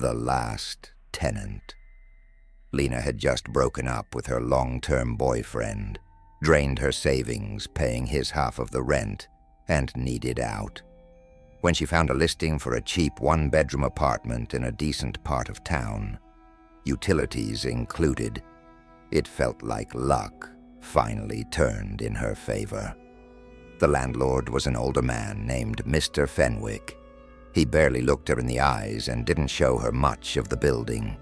The last tenant. Lena had just broken up with her long-term boyfriend, drained her savings paying his half of the rent, and needed out. When she found a listing for a cheap one-bedroom apartment in a decent part of town, utilities included, it felt like luck finally turned in her favor. The landlord was an older man named Mr. Fenwick. He barely looked her in the eyes and didn't show her much of the building.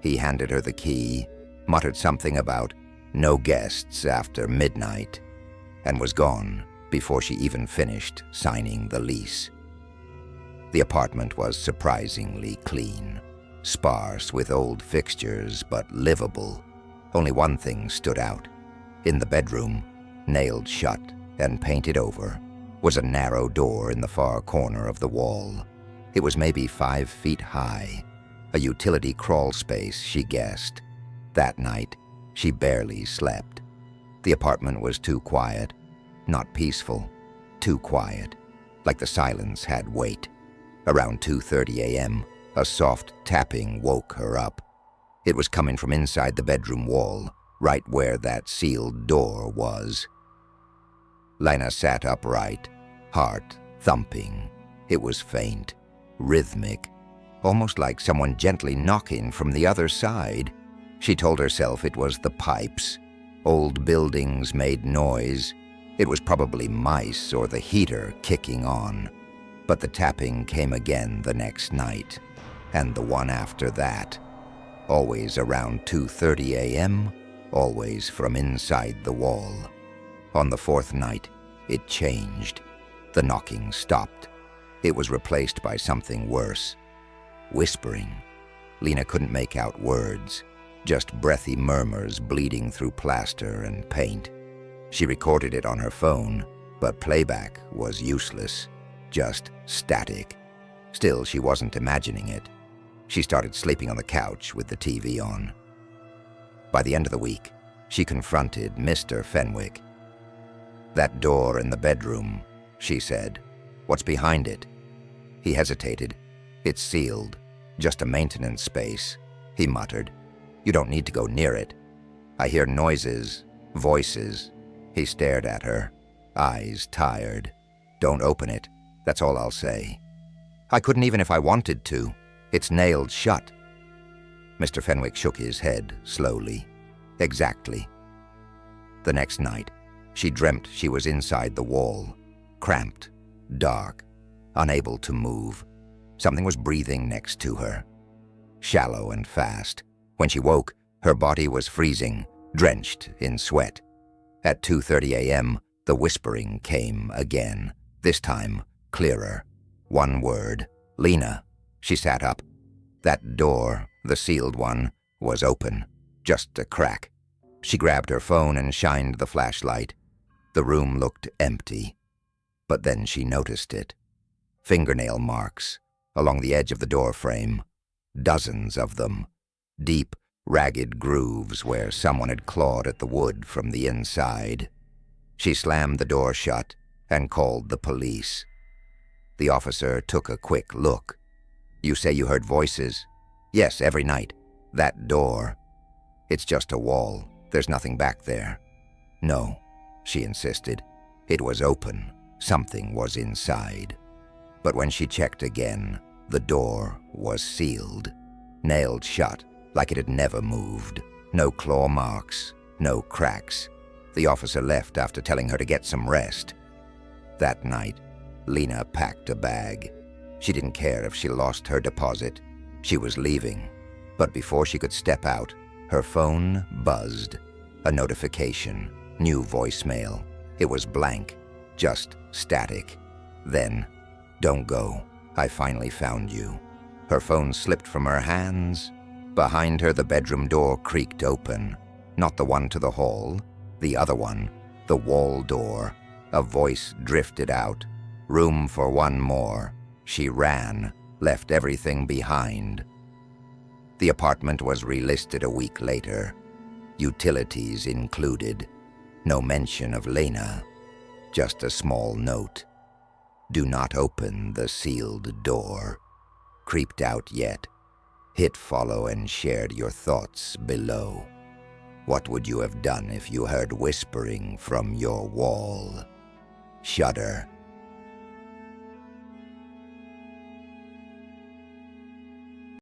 He handed her the key, muttered something about no guests after midnight, and was gone before she even finished signing the lease. The apartment was surprisingly clean, sparse with old fixtures but livable. Only one thing stood out. In the bedroom, nailed shut and painted over, was a narrow door in the far corner of the wall. It was maybe 5 feet high, a utility crawl space, she guessed. That night, she barely slept. The apartment was too quiet, not peaceful, too quiet, like the silence had weight. Around 2:30 a.m., a soft tapping woke her up. It was coming from inside the bedroom wall, right where that sealed door was. Lena sat upright, heart thumping. It was faint, rhythmic, almost like someone gently knocking from the other side. She told herself it was the pipes. Old buildings made noise. It was probably mice or the heater kicking on. But the tapping came again the next night, and the one after that. Always around 2:30 a.m., always from inside the wall. On the 4th night, it changed. The knocking stopped. It was replaced by something worse. Whispering. Lena couldn't make out words, just breathy murmurs bleeding through plaster and paint. She recorded it on her phone, but playback was useless, just static. Still, she wasn't imagining it. She started sleeping on the couch with the TV on. By the end of the week, she confronted Mr. Fenwick. "That door in the bedroom," she said. "What's behind it?" He hesitated. "It's sealed. Just a maintenance space," he muttered. "You don't need to go near it. I hear noises, voices." He stared at her, eyes tired. "Don't open it. That's all I'll say." "I couldn't even if I wanted to. It's nailed shut." Mr. Fenwick shook his head slowly. "Exactly." The next night, she dreamt she was inside the wall, cramped, dark, unable to move. Something was breathing next to her, shallow and fast. When she woke, her body was freezing, drenched in sweat. At 2:30 a.m., the whispering came again, this time clearer. One word, "Lena." She sat up. That door, the sealed one, was open, just a crack. She grabbed her phone and shined the flashlight. The room looked empty. But then she noticed it. Fingernail marks along the edge of the door frame. Dozens of them. Deep, ragged grooves where someone had clawed at the wood from the inside. She slammed the door shut and called the police. The officer took a quick look. "You say you heard voices?" "Yes, every night. That door." "It's just a wall. There's nothing back there." "No," she insisted. It was open. Something was inside. But when she checked again, the door was sealed, nailed shut like it had never moved. No claw marks, no cracks. The officer left after telling her to get some rest. That night, Lena packed a bag. She didn't care if she lost her deposit. She was leaving. But before she could step out, her phone buzzed. A notification, new voicemail. It was blank, just static. Then, "Don't go. I finally found you." Her phone slipped from her hands. Behind her, the bedroom door creaked open. Not the one to the hall, the other one, the wall door. A voice drifted out. "Room for one more." She ran, left everything behind. The apartment was relisted a week later. Utilities included. No mention of Lena. Just a small note. "Do not open the sealed door. Creeped out yet? Hit follow and shared your thoughts below. What would you have done if you heard whispering from your wall? Shudder